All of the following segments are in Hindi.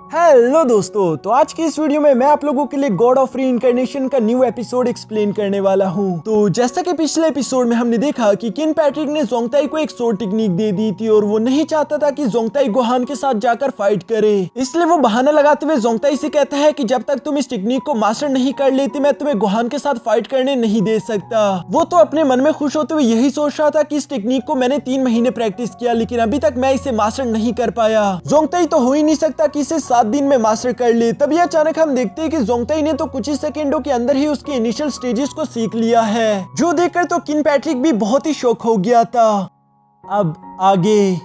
हेलो दोस्तों, तो आज की इस वीडियो में मैं आप लोगों के लिए गॉड ऑफ रीइंकार्नेशन का न्यू एपिसोड एक्सप्लेन करने वाला हूं। तो जैसा कि पिछले एपिसोड में हमने देखा कि किन पैट्रिक ने जोंगताई को एक सोर्ड टेक्निक दे दी थी और वो नहीं चाहता था कि जोंगताई गोहान के साथ जाकर फाइट करे, इसलिए वो बहाना लगाते हुए जोंगताई से कहता है कि जब तक तुम इस टेक्निक को मास्टर नहीं कर लेती मैं तुम्हें गोहान के साथ फाइट करने नहीं दे सकता। वो तो अपने मन में खुश होते हुए यही सोच रहा था कि इस टेक्निक को मैंने 3 महीने प्रैक्टिस किया लेकिन अभी तक मैं इसे मास्टर नहीं कर पाया। जोंगताई तो हो ही नहीं सकता कि इसे 7 दिन में मास्टर कर ले। तभी अचानक हम देखते हैं कि जोंगताई ने तो कुछ ही सेकंडों के अंदर ही उसके इनिशियल स्टेजेस को सीख लिया है, जो देखकर तो किन पैट्रिक भी बहुत ही शॉक हो गया था। अब आगे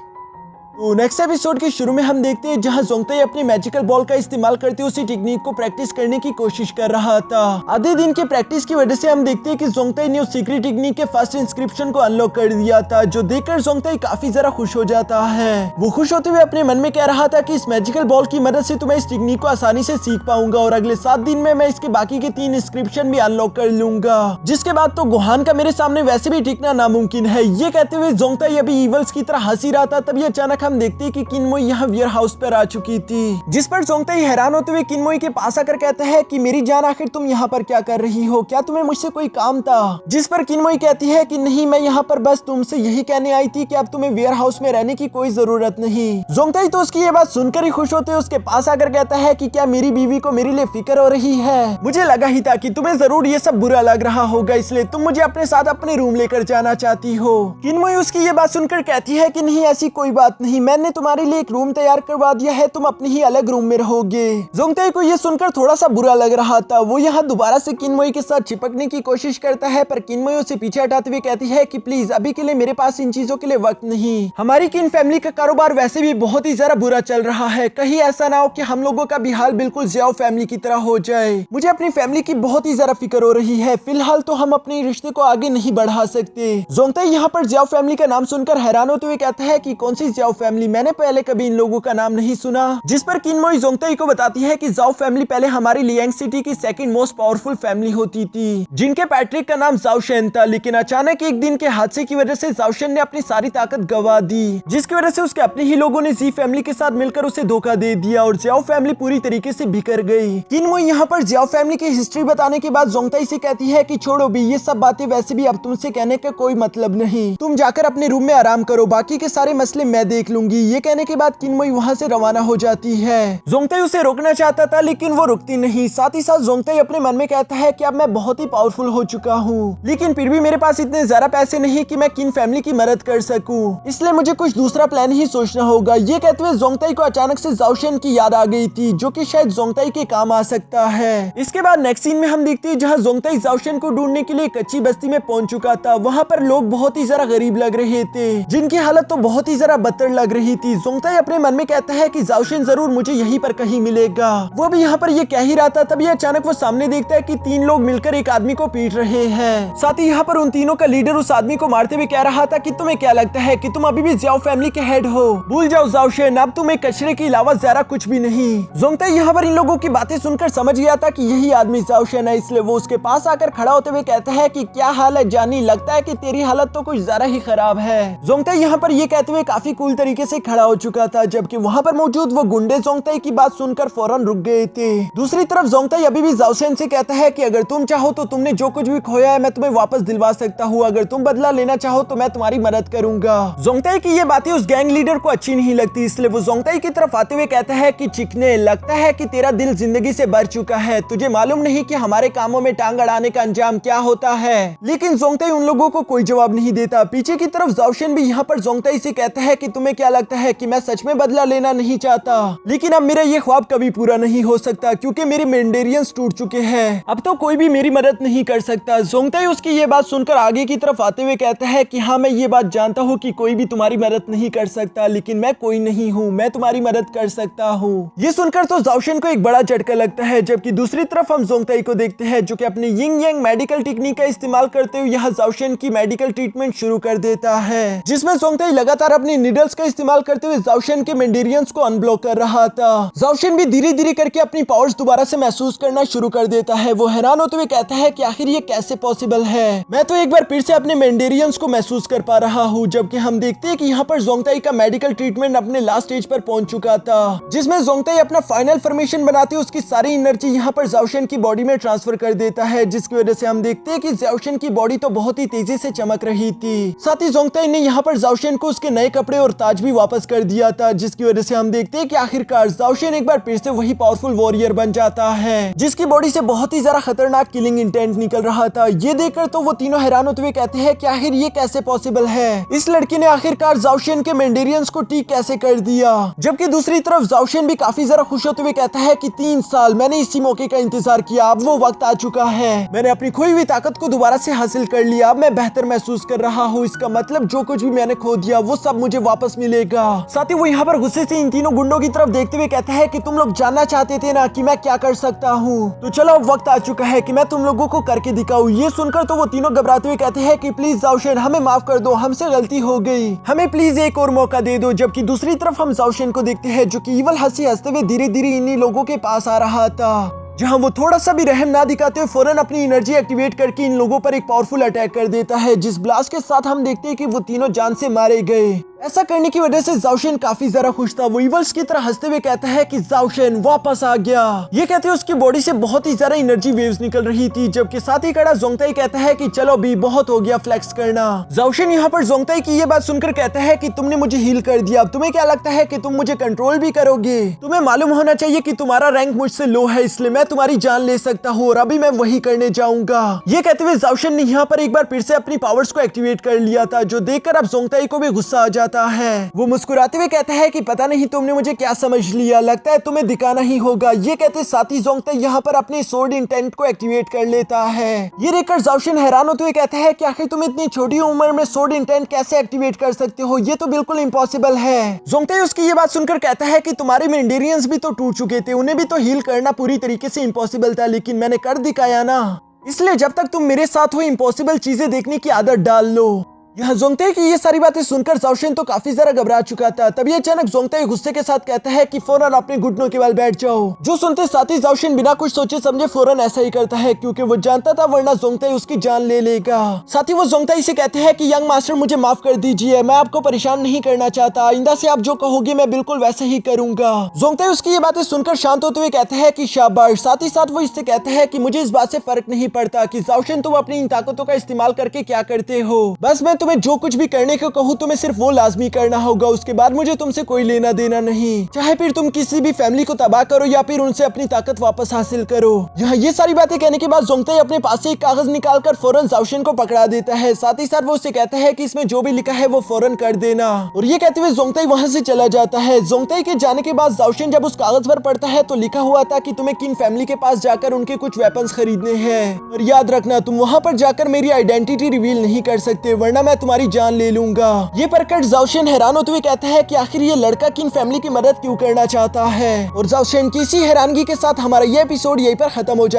तो नेक्स्ट एपिसोड के शुरू में हम देखते हैं जहां जोंगताई अपनी मैजिकल बॉल का इस्तेमाल करते हुए उसी टेक्निक को प्रैक्टिस करने की कोशिश कर रहा था। आधे दिन के प्रैक्टिस की वजह से हम देखते हैं कि जोंगताई ने उस सीक्रेट टेक्निक के फर्स्ट इंस्क्रिप्शन को अनलॉक कर दिया था, जो देखकर जोंगताई काफी ज्यादा खुश हो जाता है। वो खुश होते हुए अपने मन में कह रहा था कि इस मैजिकल बॉल की मदद से तो मैं इस टेक्निक को आसानी से सीख पाऊंगा और अगले 7 दिन में मैं इसके बाकी के 3 इंस्क्रिप्शन भी अनलॉक कर लूंगा, जिसके बाद तो गोहान का मेरे सामने वैसे भी टिकना नामुमकिन है। ये कहते हुए जोंगताई अभी इवल्स की तरह हंसी रहा था। तभी अचानक हम देखते हैं कि किनमोई यहाँ वेयर हाउस पर आ चुकी थी, जिस पर जोंगताई हैरान होते हुए किनमोई के पास आकर कहता है कि मेरी जान आखिर तुम यहाँ पर क्या कर रही हो, क्या तुम्हें मुझसे कोई काम था? जिस पर किनमोई कहती है कि नहीं, मैं यहाँ पर बस तुमसे यही कहने आई थी कि अब तुम्हें वेयर हाउस में रहने की कोई जरूरत नहीं। जोंगताई तो उसकी ये बात सुनकर ही खुश होते हुए उसके पास आकर कहता है कि क्या मेरी बीवी को मेरे लिए फिक्र हो रही है? मुझे लगा ही था कि तुम्हें जरूर ये सब बुरा लग रहा होगा, इसलिए तुम मुझे अपने साथ अपने रूम लेकर जाना चाहती हो। किनमोई उसकी ये बात सुनकर कहती है कि नहीं, ऐसी कोई बात नहीं, मैंने तुम्हारे लिए एक रूम तैयार करवा दिया है, तुम अपने ही अलग रूम में रहोगे। जोंगताई को ये सुनकर थोड़ा सा बुरा लग रहा था। वो यहाँ दोबारा से किनमोई के साथ चिपकने की कोशिश करता है, पर किनमोई उसे पीछे हटाते हुए कहती है कि प्लीज अभी के लिए मेरे पास इन चीजों के लिए वक्त नहीं। हमारी किन फैमिली का कारोबार वैसे भी बहुत ही ज्यादा बुरा चल रहा है, कहीं ऐसा ना हो कि हम लोगों का भी हाल बिल्कुल जियाओ फैमिली की तरह हो जाए। मुझे अपनी फैमिली की बहुत ही ज्यादा फिक्र हो रही है, फिलहाल तो हम अपने रिश्ते को आगे नहीं बढ़ा सकते। जोंगताई यहाँ पर जियाओ फैमिली का नाम सुनकर हैरान होते हुए कहता है कि कौन सी जियाओ फैमिली, मैंने पहले कभी इन लोगों का नाम नहीं सुना। जिस पर किनमोई जोंगताई को बताती है कि जाओ फैमिली पहले हमारी लियांग सिटी की सेकंड मोस्ट पावरफुल फैमिली होती थी, जिनके पैट्रिक का नाम जाओ शेन था, लेकिन अचानक एक दिन के हादसे की वजह से जाओ शेन ने अपनी सारी ताकत गवा दी, जिसकी वजह से उसके अपने ही लोगों ने जी फैमिली के साथ मिलकर उसे धोखा दे दिया और जियाओ फैमिली पूरी तरीके से बिखर गई। किनमोई यहाँ पर जियाओ फैमिली की हिस्ट्री बताने के बाद जोंगताई से कहती है कि छोड़ो भी ये सब बातें, वैसे भी अब तुमसे कहने का कोई मतलब नहीं, तुम जाकर अपने रूम में आराम करो, बाकी के सारे मसले मैं देख लूंगी। ये कहने के बाद किनमोई वहाँ से रवाना हो जाती है। जोंगताई उसे रोकना चाहता था लेकिन वो रुकती नहीं। साथ ही साथ जोंगताई अपने मन में कहता है कि अब मैं बहुत ही पावरफुल हो चुका हूँ, लेकिन फिर भी मेरे पास इतने ज्यादा पैसे नहीं कि मैं किन फैमिली की मदद कर सकूं, इसलिए मुझे कुछ दूसरा प्लान ही सोचना होगा। ये कहते हुए जोंगताई को अचानक से जाओ शेन की याद आ गई थी, जो कि शायद जोंगताई के काम आ सकता है। इसके बाद नेक्स्ट सीन में हम देखते हैं जहाँ जोंगताई जाओ शेन को ढूंढने के लिए कच्ची बस्ती में पहुंच चुका था। वहाँ पर लोग बहुत ही ज्यादा गरीब लग रहे थे, जिनकी हालत तो बहुत ही ज्यादा बदतर लग रही थी। जोंगताई अपने मन में कहता है कि जाओ शेन जरूर मुझे यहीं पर कहीं मिलेगा। वो भी यहाँ पर ये कह ही रहा था, तभी अचानक वो सामने देखता है कि 3 लोग मिलकर एक आदमी को पीट रहे हैं। साथ ही यहाँ पर उन तीनों का लीडर उस आदमी को मारते हुए कह रहा था कि तुम्हें क्या लगता है कि तुम अभी भी जियाओ फैमिली के हेड हो? भूल जाओ जाओ शेन, अब तुम एक कचरे के अलावा ज्यादा कुछ भी नहीं। जोंगताई यहाँ पर इन लोगों की बातें सुनकर समझ गया था कि यही आदमी जाओ शेन है, इसलिए वो उसके पास आकर खड़ा होते हुए कहता है कि क्या हाल है जानी, लगता है कि तेरी हालत तो कुछ ज्यादा ही खराब है। जोंगताई यहाँ पर ये कहते हुए काफी कूल तरीके से खड़ा हो चुका था, जबकि वहाँ पर मौजूद वो गुंडे जोंगताई की बात सुनकर फौरन रुक गए थे। दूसरी तरफ जोंगताई अभी भी जाओ शेन से कहता है कि अगर तुम चाहो तो तुमने जो कुछ भी खोया है मैं तुम्हें वापस दिलवा सकता हूँ, अगर तुम बदला लेना चाहो तो मैं तुम्हारी मदद करूंगा। जोंगताई की ये बातें उस गैंग लीडर को अच्छी नहीं लगती, इसलिए वो जोंगताई की तरफ आते हुए कहता है कि चिकने, लगता है कि तेरा दिल जिंदगी से भर चुका है, तुझे मालूम नहीं कि हमारे कामों में टांग अड़ाने का अंजाम क्या होता है। लेकिन जोंगताई उन लोगों को कोई जवाब नहीं देता। पीछे की तरफ जाओ शेन भी यहाँ पर जोंगताई से कहता है कि तुम्हें क्या लगता है कि मैं सच में बदला लेना नहीं चाहता, लेकिन अब मेरा ये ख्वाब कभी पूरा नहीं हो सकता क्योंकि मेरे मेंडेरियंस टूट चुके हैं, अब तो कोई भी मेरी मदद नहीं कर सकता। जोंगताई उसकी ये बात सुनकर आगे की तरफ आते हुए कहता है कि हाँ, मैं ये बात जानता हूँ कि कोई भी तुम्हारी मदद नहीं कर सकता, लेकिन मैं कोई नहीं हूँ, मैं तुम्हारी मदद कर सकता हूँ। ये सुनकर तो जाओ शेन को एक बड़ा झटका लगता है, जबकि दूसरी तरफ हम जोंगताई को देखते हैं जो कि अपनी यिंग यांग मेडिकल टेक्निक का इस्तेमाल करते हुए यहाँ जाओ शेन की मेडिकल ट्रीटमेंट शुरू कर देता है, जिसमें जोंगताई लगातार अपनी नीडल्स का इस्तेमाल करते हुए जाओशन के मेंडेरियंस को अनब्लॉक कर रहा था। जाओशन भी धीरे धीरे करके अपनी पावर्स दोबारा से महसूस करना शुरू कर देता है। वो हैरान होते हुए कहता है कि आखिर ये कैसे पॉसिबल है, मैं तो एक बार फिर से अपने मेंडेरियंस को महसूस कर पा रहा हूँ। जबकि हम देखते हैं कि यहाँ पर जोंगताई का मेडिकल ट्रीटमेंट अपने लास्ट स्टेज पर पहुंच चुका था, जिसमें जोंगताई अपना फाइनल फॉर्मेशन बनाते उसकी सारी एनर्जी यहाँ पर जाओशन की बॉडी में ट्रांसफर कर देता है, जिसकी वजह से हम देखते हैं कि जाओशन की बॉडी तो बहुत ही तेजी से चमक रही थी। साथ ही जोंगताई ने यहाँ पर जाओशन को उसके नए कपड़े और ताज भी वापस कर दिया था, जिसकी वजह से हम देखते हैं कि आखिरकार जाओशन एक बार फिर से वही पावरफुल वॉरियर बन जाता है, जिसकी बॉडी से बहुत ही ज्यादा खतरनाक किलिंग इंटेंट निकल रहा था। ये देखकर तो वो तीनों हैरान होते हुए कहते हैं कि आखिर ये कैसे पॉसिबल है, इस लड़की ने आखिरकार जाओशन के मेंडेरियंस को ठीक कैसे कर दिया। जबकि दूसरी तरफ जाओशन भी काफी ज्यादा खुश होते हुए कहता है कि 3 साल मैंने इसी मौके का इंतजार किया, अब वो वक्त आ चुका है, मैंने अपनी खोई हुई ताकत को दोबारा से हासिल कर लिया, अब मैं बेहतर महसूस कर रहा हूँ। इसका मतलब जो कुछ भी मैंने खो दिया वो सब मुझे वापस मिलेगा। साथ ही वो यहाँ पर गुस्से से इन तीनों गुंडों की तरफ देखते हुए कहता है कि तुम लोग जानना चाहते थे ना कि मैं क्या कर सकता हूँ, तो चलो अब वक्त आ चुका है कि मैं तुम लोगों को करके दिखाऊं। ये सुनकर तो वो तीनों घबराते हुए कहते हैं कि प्लीज जाओशन हमें माफ कर दो, हमसे गलती हो गई, हमें प्लीज एक और मौका दे दो। जबकि दूसरी तरफ हम जाओशन को देखते हैं जो कि इवल हंसी हंसते हुए धीरे धीरे इन्हीं लोगों के पास आ रहा था, जहां वो थोड़ा सा भी रहम ना दिखाते हुए फौरन अपनी एनर्जी एक्टिवेट करके इन लोगों पर एक पावरफुल अटैक कर देता है, जिस ब्लास्ट के साथ हम देखते हैं कि वो तीनों जान से मारे गए। ऐसा करने की वजह से जाओशन काफी ज्यादा खुश था। वो इवल्स की तरह हंसते हुए कहता है कि जाओशन वापस आ गया। ये कहते हुए उसकी बॉडी से बहुत ही ज्यादा एनर्जी वेव्स निकल रही थी, जबकि साथ ही खड़ा जोंगताई कहता है कि चलो भी बहुत हो गया फ्लेक्स करना। जाओशन यहाँ पर जोंगताई की ये बात सुनकर कहता है कि तुमने मुझे हील कर दिया, अब तुम्हें क्या लगता है कि तुम मुझे कंट्रोल भी करोगे? तुम्हें मालूम होना चाहिए कि तुम्हारा रैंक मुझसे लो है, इसलिए मैं तुम्हारी जान ले सकता हूँ और अभी मैं वही करने जाऊंगा। ये कहते हुए जाओशन ने यहाँ पर एक बार फिर से अपनी पावर्स को एक्टिवेट कर लिया था, जो देखकर अब जोंगताई को भी गुस्सा आ जाता है। वो मुस्कुराते हुए कहता है कि पता नहीं तुमने मुझे क्या समझ लिया, लगता है तुम्हें दिखाना ही होगा। ये कहते साथ ही जोंगताई यहाँ पर अपने सोर्ड इंटेंट को एक्टिवेट कर लेता है। ये देखकर जाओशन हैरान होते हुए कहता है कि आखिर तुम इतनी छोटी उम्र में सोर्ड इंटेंट कैसे एक्टिवेट कर सकते हो, ये तो बिल्कुल इम्पॉसिबल है। जोंगताई उसकी ये बात सुनकर कहता है कि तुम्हारे मेंडेरियंस भी तो टूट चुके थे, उन्हें भी तो हील करना पूरी तरीके से इम्पॉसिबल था, लेकिन मैंने कर दिखाया ना, इसलिए जब तक तुम मेरे साथ हो इम्पॉसिबल चीजें देखने की आदत डाल लो। यहाँ जोंगताई की ये सारी बातें सुनकर जाओशन तो काफी ज्यादा घबरा चुका था। तभी अचानक जोंगताई गुस्से के साथ कहता है कि फौरन अपने घुटनों के बल बैठ जाओ। जो सुनते साथ ही जाओशन बिना कुछ सोचे समझे फौरन ऐसा ही करता है, क्योंकि वो जानता था वरना जोंगताई उसकी जान ले लेगा। साथ ही वो जोंगताई से कहते हैं कि यंग मास्टर मुझे माफ कर दीजिए, मैं आपको परेशान नहीं करना चाहता, आइंदा से आप जो कहोगे मैं बिल्कुल वैसे ही करूंगा। जोंगताई उसकी ये बातें सुनकर शांत होते हुए कहते हैं कि शाबाश। साथ ही साथ वो इससे कहते हैं कि मुझे इस बात से फर्क नहीं पड़ता कि जाओशन तुम अपनी इन ताकतों का इस्तेमाल करके क्या करते हो, बस मैं तुम्हें जो कुछ भी करने को कहूँ तुम्हें सिर्फ वो लाजमी करना होगा, उसके बाद मुझे तुमसे कोई लेना देना नहीं, चाहे फिर तुम किसी भी फैमिली को तबाह करो या फिर उनसे अपनी ताकत वापस हासिल करो। यहाँ ये सारी बातें कहने के बाद जोंगताई अपने पास से एक कागज निकालकर फौरन जाओशन को पकड़ा देता है। साथ ही साथ वो उससे कहता है कि इसमें जो भी लिखा है वो फौरन कर देना, और ये कहते हुए जोंगताई वहां से चला जाता है। जोंगताई के जाने के बाद जाओशन जब उस कागज पर पढ़ता है तो लिखा हुआ था कि तुम्हें किन फैमिली के पास जाकर उनके कुछ वेपन्स खरीदने हैं, और याद रखना तुम वहां पर जाकर मेरी आइडेंटिटी रिवील नहीं कर सकते, वरना मैं तुम्हारी जान ले लूंगा। ये पढ़कर जाओशन हैरान होते हुए कहता है कि आखिर ये लड़का किन फैमिली की मदद क्यों करना चाहता है, और जाओशन की इसी हैरानगी के साथ हमारा ये एपिसोड यहीं पर खत्म हो जाए।